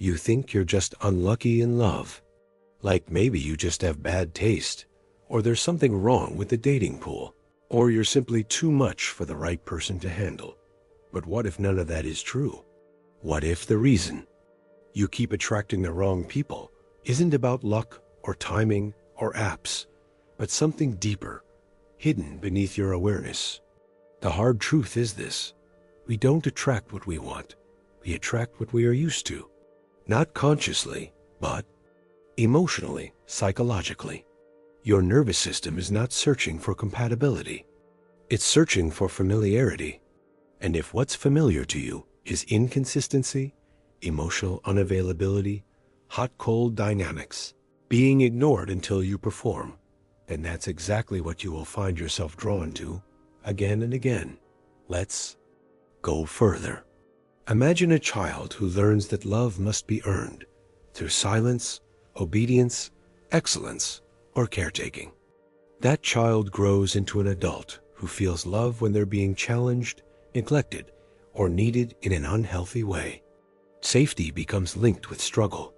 You think you're just unlucky in love. Like maybe you just have bad taste, or there's something wrong with the dating pool, or you're simply too much for the right person to handle. But what if none of that is true? What if the reason you keep attracting the wrong people isn't about luck or timing or apps, but something deeper, hidden beneath your awareness? The hard truth is this: we don't attract what we want, we attract what we are used to. Not consciously, but emotionally, psychologically. Your nervous system is not searching for compatibility. It's searching for familiarity. And if what's familiar to you is inconsistency, emotional unavailability, hot-cold dynamics, being ignored until you perform, then that's exactly what you will find yourself drawn to again and again. Let's go further. Imagine a child who learns that love must be earned through silence, obedience, excellence, or caretaking. That child grows into an adult who feels love when they're being challenged, neglected, or needed in an unhealthy way. Safety becomes linked with struggle.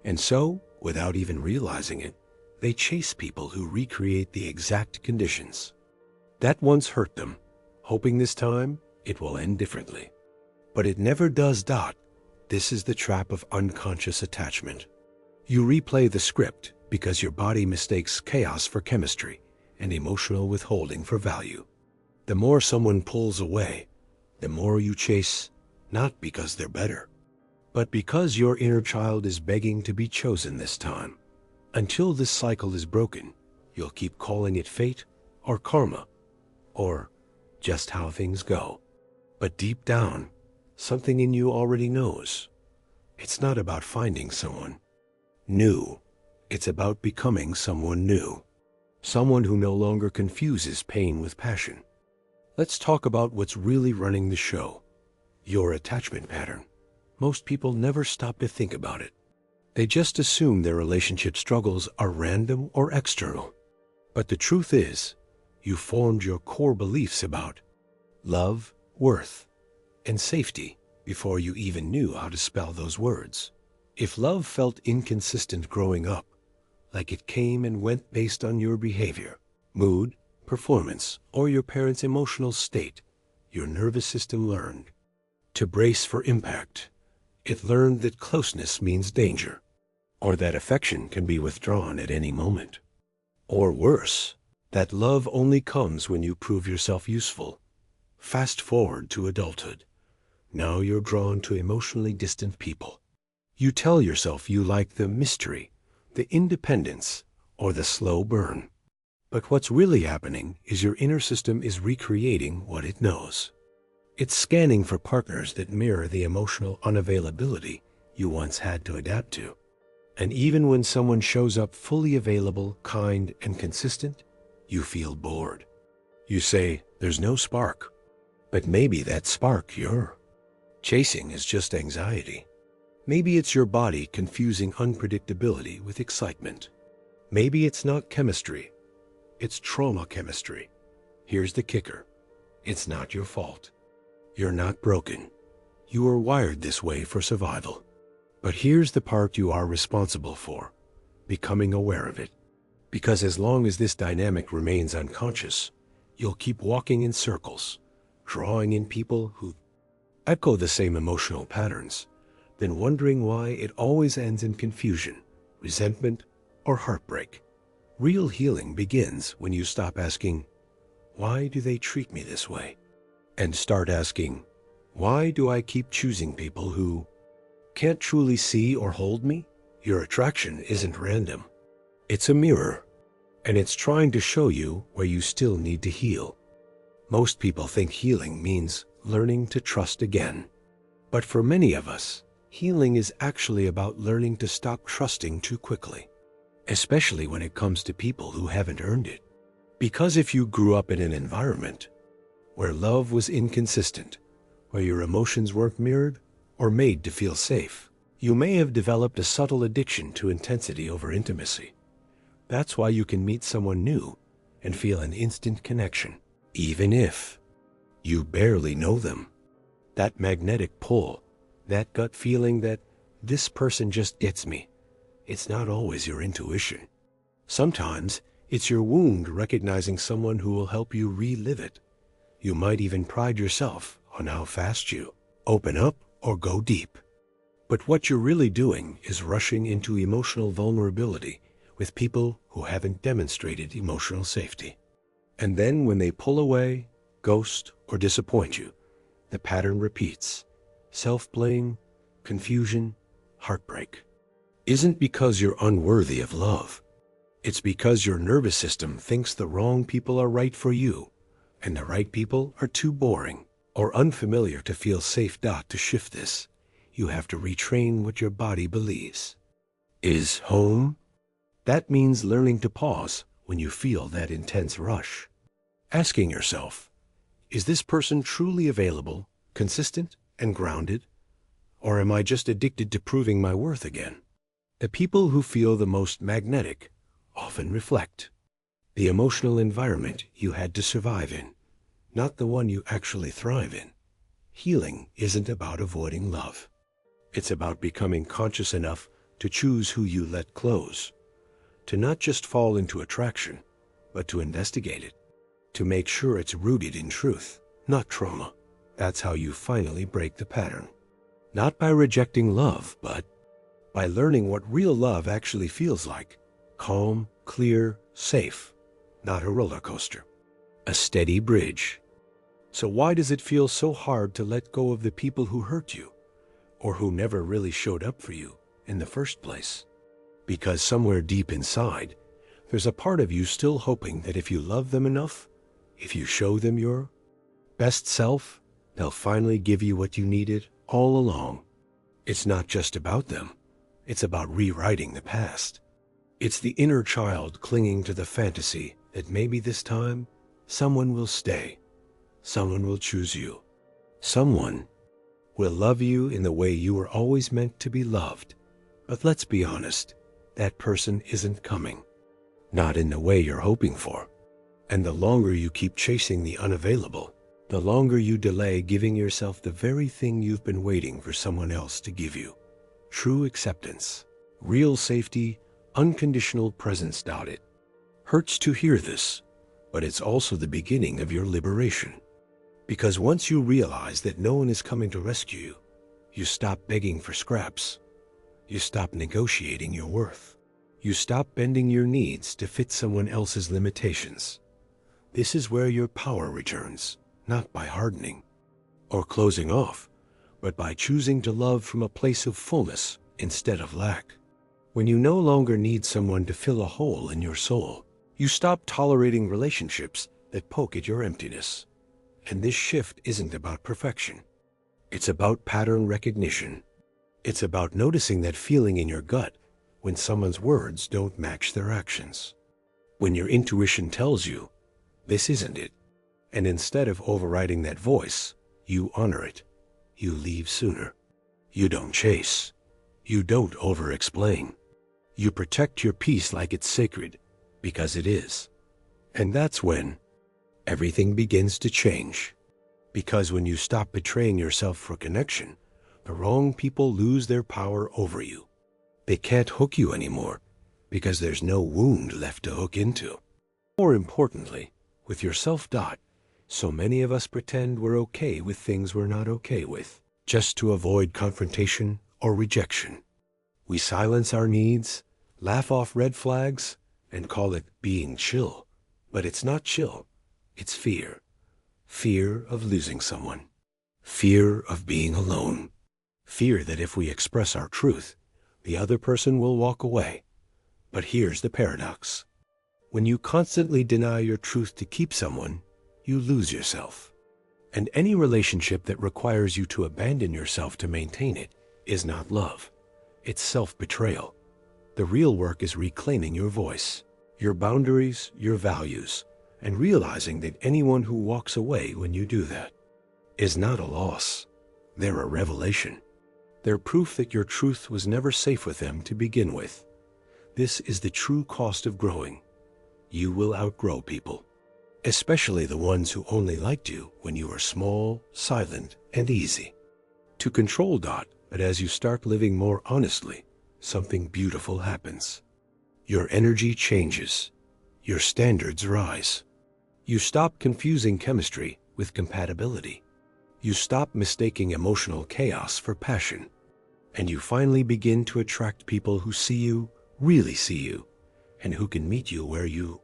And so, without even realizing it, they chase people who recreate the exact conditions that once hurt them, hoping this time it will end differently. But it never does. This is the trap of unconscious attachment. You replay the script because your body mistakes chaos for chemistry and emotional withholding for value. The more someone pulls away, the more you chase, not because they're better, but because your inner child is begging to be chosen this time. Until this cycle is broken, you'll keep calling it fate or karma or just how things go. But deep down, something in you already knows. It's not about finding someone new. It's about becoming someone new. Someone who no longer confuses pain with passion. Let's talk about what's really running the show. Your attachment pattern. Most people never stop to think about it. They just assume their relationship struggles are random or external. But the truth is, you formed your core beliefs about love, worth, and safety before you even knew how to spell those words. If love felt inconsistent growing up, like it came and went based on your behavior, mood, performance, or your parents' emotional state, your nervous system learned to brace for impact. It learned that closeness means danger, or that affection can be withdrawn at any moment. Or worse, that love only comes when you prove yourself useful. Fast forward to adulthood. Now you're drawn to emotionally distant people. You tell yourself you like the mystery, the independence, or the slow burn. But what's really happening is your inner system is recreating what it knows. It's scanning for partners that mirror the emotional unavailability you once had to adapt to. And even when someone shows up fully available, kind, and consistent, you feel bored. You say, there's no spark. But maybe that spark you're chasing is just anxiety. Maybe it's your body confusing unpredictability with excitement. Maybe it's not chemistry. It's trauma chemistry. Here's the kicker. It's not your fault. You're not broken. You are wired this way for survival. But here's the part you are responsible for: becoming aware of it. Because as long as this dynamic remains unconscious, you'll keep walking in circles, drawing in people who echo the same emotional patterns, then wondering why it always ends in confusion, resentment, or heartbreak. Real healing begins when you stop asking, why do they treat me this way? And start asking, why do I keep choosing people who can't truly see or hold me? Your attraction isn't random. It's a mirror, and it's trying to show you where you still need to heal. Most people think healing means learning to trust again. But for many of us, healing is actually about learning to stop trusting too quickly, especially when it comes to people who haven't earned it. Because if you grew up in an environment where love was inconsistent, where your emotions weren't mirrored or made to feel safe, you may have developed a subtle addiction to intensity over intimacy. That's why you can meet someone new and feel an instant connection, even if you barely know them. That magnetic pull, that gut feeling that this person just gets me. It's not always your intuition. Sometimes it's your wound recognizing someone who will help you relive it. You might even pride yourself on how fast you open up or go deep. But what you're really doing is rushing into emotional vulnerability with people who haven't demonstrated emotional safety. And then when they pull away, ghost, or disappoint you, the pattern repeats. Self-blame, confusion, heartbreak. Isn't because you're unworthy of love. It's because your nervous system thinks the wrong people are right for you, and the right people are too boring or unfamiliar to feel safe. To shift this, you have to retrain what your body believes. Is home? That means learning to pause when you feel that intense rush. Asking yourself, is this person truly available, consistent, and grounded? Or am I just addicted to proving my worth again? The people who feel the most magnetic often reflect the emotional environment you had to survive in, not the one you actually thrive in. Healing isn't about avoiding love. It's about becoming conscious enough to choose who you let close, to not just fall into attraction, but to investigate it, to make sure it's rooted in truth, not trauma. That's how you finally break the pattern. Not by rejecting love, but by learning what real love actually feels like. Calm, clear, safe, not a roller coaster. A steady bridge. So why does it feel so hard to let go of the people who hurt you, or who never really showed up for you in the first place? Because somewhere deep inside, there's a part of you still hoping that if you love them enough, if you show them your best self, they'll finally give you what you needed all along. It's not just about them. It's about rewriting the past. It's the inner child clinging to the fantasy that maybe this time someone will stay. Someone will choose you. Someone will love you in the way you were always meant to be loved. But let's be honest, that person isn't coming. Not in the way you're hoping for. And the longer you keep chasing the unavailable, the longer you delay giving yourself the very thing you've been waiting for someone else to give you. True acceptance, real safety, unconditional presence. It hurts to hear this, but it's also the beginning of your liberation. Because once you realize that no one is coming to rescue you, you stop begging for scraps. You stop negotiating your worth. You stop bending your needs to fit someone else's limitations. This is where your power returns, not by hardening or closing off, but by choosing to love from a place of fullness instead of lack. When you no longer need someone to fill a hole in your soul, you stop tolerating relationships that poke at your emptiness. And this shift isn't about perfection. It's about pattern recognition. It's about noticing that feeling in your gut when someone's words don't match their actions. When your intuition tells you, this isn't it. And instead of overriding that voice, you honor it. You leave sooner. You don't chase. You don't over-explain. You protect your peace like it's sacred, because it is. And that's when everything begins to change. Because when you stop betraying yourself for connection, the wrong people lose their power over you. They can't hook you anymore, because there's no wound left to hook into. More importantly, with yourself. So many of us pretend we're okay with things we're not okay with, just to avoid confrontation or rejection. We silence our needs, laugh off red flags, and call it being chill. But it's not chill, it's fear. Fear of losing someone. Fear of being alone. Fear that if we express our truth, the other person will walk away. But here's the paradox. When you constantly deny your truth to keep someone, you lose yourself. And any relationship that requires you to abandon yourself to maintain it is not love. It's self-betrayal. The real work is reclaiming your voice, your boundaries, your values, and realizing that anyone who walks away when you do that is not a loss. They're a revelation. They're proof that your truth was never safe with them to begin with. This is the true cost of growing. You will outgrow people, especially the ones who only liked you when you were small, silent, and easy. To control. But as you start living more honestly, something beautiful happens. Your energy changes. Your standards rise. You stop confusing chemistry with compatibility. You stop mistaking emotional chaos for passion. And you finally begin to attract people who see you, really see you, and who can meet you where you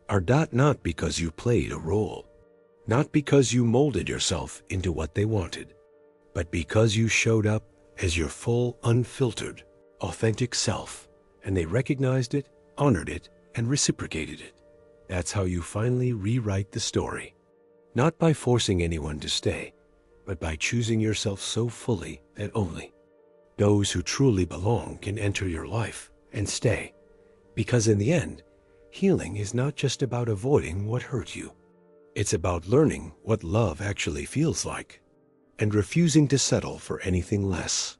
are. Not because you played a role, not because you molded yourself into what they wanted, but because you showed up as your full, unfiltered, authentic self, and they recognized it, honored it, and reciprocated it. That's how you finally rewrite the story. Not by forcing anyone to stay, but by choosing yourself so fully that only those who truly belong can enter your life and stay. Because in the end, healing is not just about avoiding what hurt you. It's about learning what love actually feels like and refusing to settle for anything less.